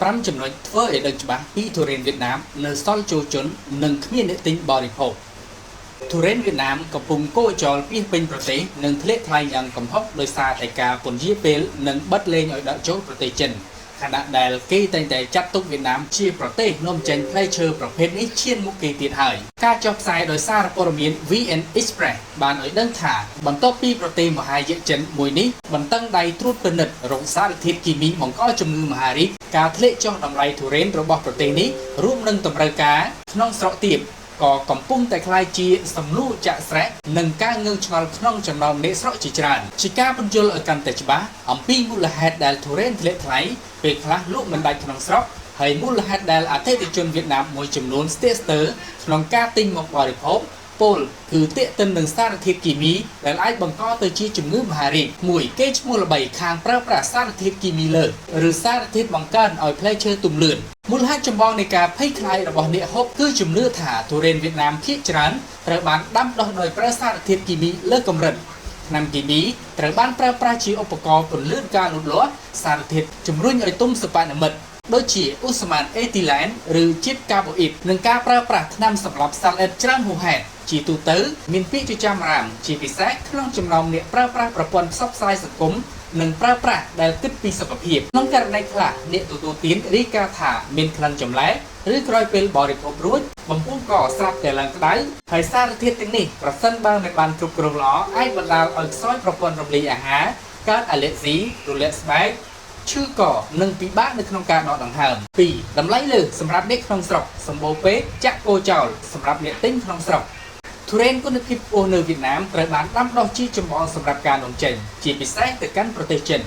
5 ចំណុចធ្វើឲ្យដឹងច្បាស់ពីទុរេនវៀតណាមនៅសល់ចូលជននិងគ្មានអ្នកទិញបរិភោគទុរេនវៀតណាមកំពុងកោចោលពីពេញប្រទេសនិងធ្លាក់ថ្លៃយ៉ាងគំហុកដោយសារតែការពន្យាពេលនិងបិទលែងឲ្យដាក់ចូលប្រទេសចិនខណៈដែលគេតែងតែចាត់ទុកវៀតណាមជាប្រទេសនាំចេញផ្លែឈើប្រភេទនេះឈានមុខគេទៀតហើយការចុះផ្សាយដោយសារព័ត៌មាន VN Express បានឲ្យដឹងថាបន្ទាប់ពីប្រទេសមហាយៈចិនមួយនេះបន្តឹងដៃត្រួតពិនិត្យរោគសារធាតុគីមីបង្កជំងឺមហារីកការធ្លាក់ចុះតម្លៃទុរេនរបស់ប្រទេសនេះរួមនឹងតម្រូវការក្នុងស្រុកទៀតក៏កំពុងតែคล้ายជាសំណួរចាក់ស្រេះនិងការងើងឆ្ងល់ក្នុងចំណោមអ្នកស្រុកជាច្រើនជាការបញ្យល់ឲ្យកាន់តែច្បាស់អំពីមូលហេតុដែលទុរេនធ្លាក់ថ្លៃពេលខ្លះលក់មិនដាច់ក្នុងស្រុកហើយមូលហេតុដែលអតិថិជនវៀតណាមមួយចំនួនស្ទាក់ស្ទើរក្នុងការទិញមកបរិភោគពលគឺទាក់ទិននឹងសារធាតុគីមីដែលអាចបង្កទៅជាជំងឺមហារីកមួយគេឈ្មោះល្បីខាងប្រើប្រាស់សារធាតុគីមីលើឬសារធាតុបង្កើនឲ្យផ្លែឈើទុំលឿនមូលហេតុចម្បងនៃការភ័យខ្លាចរបស់អ្នកហូបគឺជំនឿថាទុរេនវៀតណាមភាគច្រើនត្រូវបានដាំដុះដោយប្រើសារធាតុគីមីលើសកម្រិតថ្នាំគីមីត្រូវបានប្រើប្រាស់ជាឧបករណ៍ពន្លឿនការលូតលាស់សារធាតុជំរុញឲ្យទុំសិប្បនិមិត្តដូចជាឧស្ម័នអេទីឡែនឬជាតិកាបូអ៊ីតនិងការប្រើប្រាស់ថ្នាំសម្រាប់សត្វល្អិតច្រើនហួសហេតុជាទូទៅមានពាក្យចចាមអារាមជាពិសេសក្នុងចំណោមអ្នកប្រើប្រាស់ប្រព័ន្ធផ្សព្វផ្សាយសង្គមនិងប្រើប្រាស់ដែលគិតពីសុខភាពក្នុងករណីខ្លះអ្នកទទួលទានរាយការណ៍ថាមានក្លិនចម្លែកឬក្រោយពេលបរិភោគរួចបំពង់កស្រាប់តែឡើងក្តៅហើយសារធាតុទាំងនេះប្រសិនបើមិនបានគ្រប់គ្រងល្អអាចបណ្ដាលឲ្យខ្សោយប្រព័ន្ធរំលាយអាហារកើតអាឡែហ្ស៊ីរលាកស្បែកឈឺកនិងពិបាកនៅក្នុងការដកដង្ហើម 2. តម្លៃលើសម្រាប់អ្នកក្នុងស្រុកសម្បូរពេកចាក់គោចោលសម្រាប់អ្នកទិញក្នុងស្រុកទុរេនគុណភាពខ្ពស់នៅវៀតណាមត្រូវបានដាំដុះជាចម្បងសម្រាប់ការនាំចេញជាពិសេសទៅកាន់ប្រទេសចិន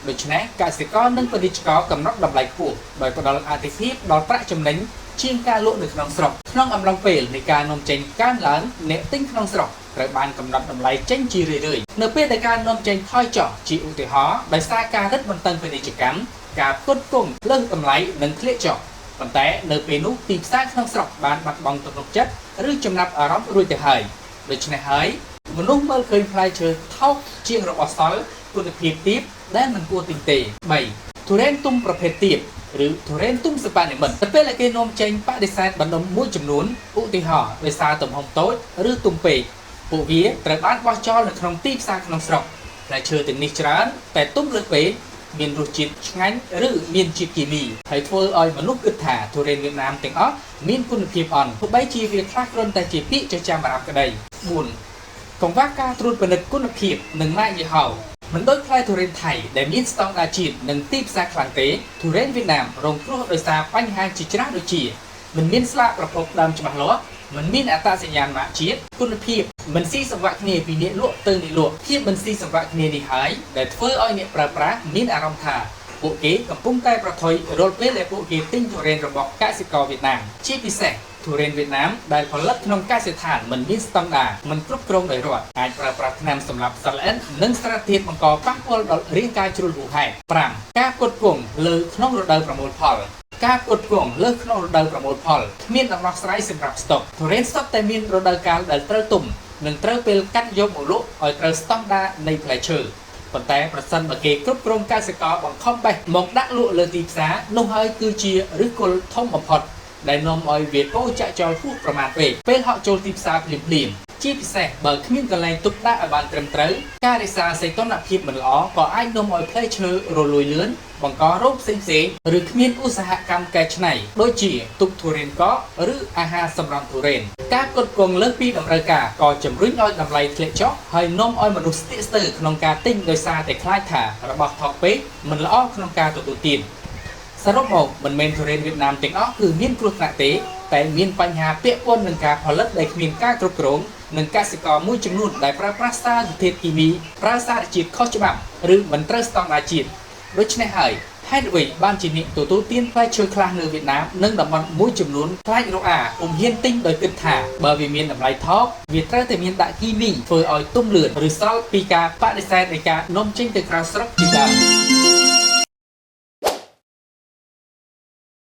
ដូច្នេះកសិករនិងពាណិជ្ជករកំណត់តម្លៃខ្ពស់ដោយផ្ដល់អាទិភាពដល់ប្រាក់ចំណេញជាងការលក់នៅក្នុងស្រុកក្នុងអំឡុងពេលនៃការនាំចេញកើនឡើងអ្នកទិញក្នុងស្រុកត្រូវបានកំណត់តម្លៃចេញជារឿយៗនៅពេលដែលការនាំចេញថយចុះជាឧទាហរណ៍ដោយសារការរឹតបន្តឹងពាណិជ្ជកម្មការផ្គត់ផ្គង់លើសតម្លៃនិងធ្លាក់ចុះប៉ុន្តែនៅពេលនោះទីផ្សារក្នុងស្រុកបានបាត់បង់ទំនុកចិត្តឬចំណាប់អារម្មណ៍រួចទៅហើយដូច្នេះហើយមនុស្សមើលឃើញផ្លែឈើថោកជាងរបស់សល់គុណភាពទាបដែលមិនគួរទិញទេ 3. ទុរេនទុំប្រភេទទាបឬទុរេនទុំសិប្បនិមិត្តទៅពេលដែលគេនាំចេញបដិសេធបណ្ដុំមួយចំនួនឧទាហរណ៍ដោយសារទំហំតូចឬទុំពេកពួកវាត្រូវបានបោះចោលនៅក្នុងទីផ្សារក្នុងស្រុកផ្លែឈើទាំងនេះច្រើនតែទុំលើសពេកមានរសជាតិឆ្ងាញ់ឬមានជាតិគីមីហើយធ្វើឲ្យមនុស្សគិតថាទុរេនវៀតណាមទាំងអស់មានគុណភាពអន់ទោះបីជាវាខ្លះគ្រាន់តែជាពាក្យចចាមអារ៉ាប់ក្តី 4. កង្វះការត្រួតពិនិត្យគុណភាពនិងម៉ាកយីហោមិនដូចផ្លែទុរេនថៃដែលមានស្តង់ដារជាតិនិងទីផ្សារខ្លាំងទេទុរេនវៀតណាមរងគ្រោះដោយសារបញ្ហាជាច្រើនដូចជាមិនមានស្លាកប្រភពដើមច្បាស់លាស់មិនមានអត្តសញ្ញាណម៉ាកជាតិគុណភាពមិនស៊ីសង្វាក់គ្នាពីអ្នកលក់ទៅអ្នកលក់ភាពមិនស៊ីសង្វាក់គ្នានេះហើយដែលធ្វើឲ្យអ្នកប្រើប្រាស់មានអារម្មណ៍ថាពួកគេកំពុងតែប្រថុយរាល់ពេលដែលពួកគេទិញទុរេនរបស់កសិករវៀតណាមជាពិសេសទុរេនវៀតណាមដែលផលិតក្នុងកសិដ្ឋានមិនមានស្តង់ដារមិនគ្រប់គ្រងដោយរដ្ឋអាចប្រើប្រាស់ថ្នាំសម្លាប់សត្វល្អិតនិងសារធាតុបង្កប៉ះពាល់ដល់រាងកាយជ្រុលហួសហេតុ 5. ការផ្គត់ផ្គង់លើក្នុងរដូវប្រមូលផលការផ្គត់ផ្គង់លើក្នុងរដូវប្រមូលផលគ្មានដំណោះស្រាយសម្រាប់ស្តុកទុរេនសុទ្ធតែមានរដូវកាលដែលត្រូវទុំនិងត្រូវពេលកាត់យកមកលក់ឲ្យត្រូវស្តង់ដារនៃផ្លែឈើប៉ុន្តែប្រសិនបើគេគ្រប់គ្រងកសិករបង្ខំបេះមកដាក់លក់លើទីផ្សារនោះហើយគឺជាឫសគល់ធំបំផុតដែលនាំឲ្យវាកោចាក់ចោលហួសប្រមាណពេកពេលហក់ចូលទីផ្សារភ្លាមៗជាពិសេសបើគ្មានកន្លែងទុកដាក់ឲ្យបានត្រឹមត្រូវការរក្សាសីតុណ្ហភាពមិនល្អក៏អាចនាំឲ្យផ្លែឈើរលួយលឿនបង្ករោគផ្សេងៗឬគ្មានឧស្សាហកម្មកែច្នៃដូចជាទុកទុរេនកកឬអាហារសម្រន់ទុរេនការផ្គត់ផ្គង់លើសពីតម្រូវការក៏ជំរុញឲ្យតម្លៃធ្លាក់ចុះហើយនាំឲ្យមនុស្សស្ទាក់ស្ទើរក្នុងការទិញដោយសារតែខ្លាចថារបស់ថោកពេកមិនល្អក្នុងការទទួលទានសរុបមកមិនមែនទុរេនវៀតណាមទាំងអស់គឺមានគ្រោះថ្នាក់ទេតែមានបញ្ហាពាក់ព័ន្ធនឹងការផលិតដែលគ្មានការគ្រប់គ្រងនិងកសិករមួយចំនួនដែលប្រើប្រាស់សារធាតុគីមីប្រើសារជាតិខុសច្បាប់ឬមិនត្រូវស្តង់ដារជាតិដូច្នេះហើយហេតុអ្វីបានជាអ្នកទទួលទានផ្លែឈើខ្លះនៅវៀតណាមនិងតំបន់មួយចំនួនខ្លាចរអាពុំហ៊ានទិញដោយគិតថាបើវាមានតម្លៃថោកវាត្រូវតែមានដាក់គីមីធ្វើឲ្យទុំលឿនឬសល់ពីការបដិសេធនៃការនាំចេញទៅក្រៅស្រុកជាដើម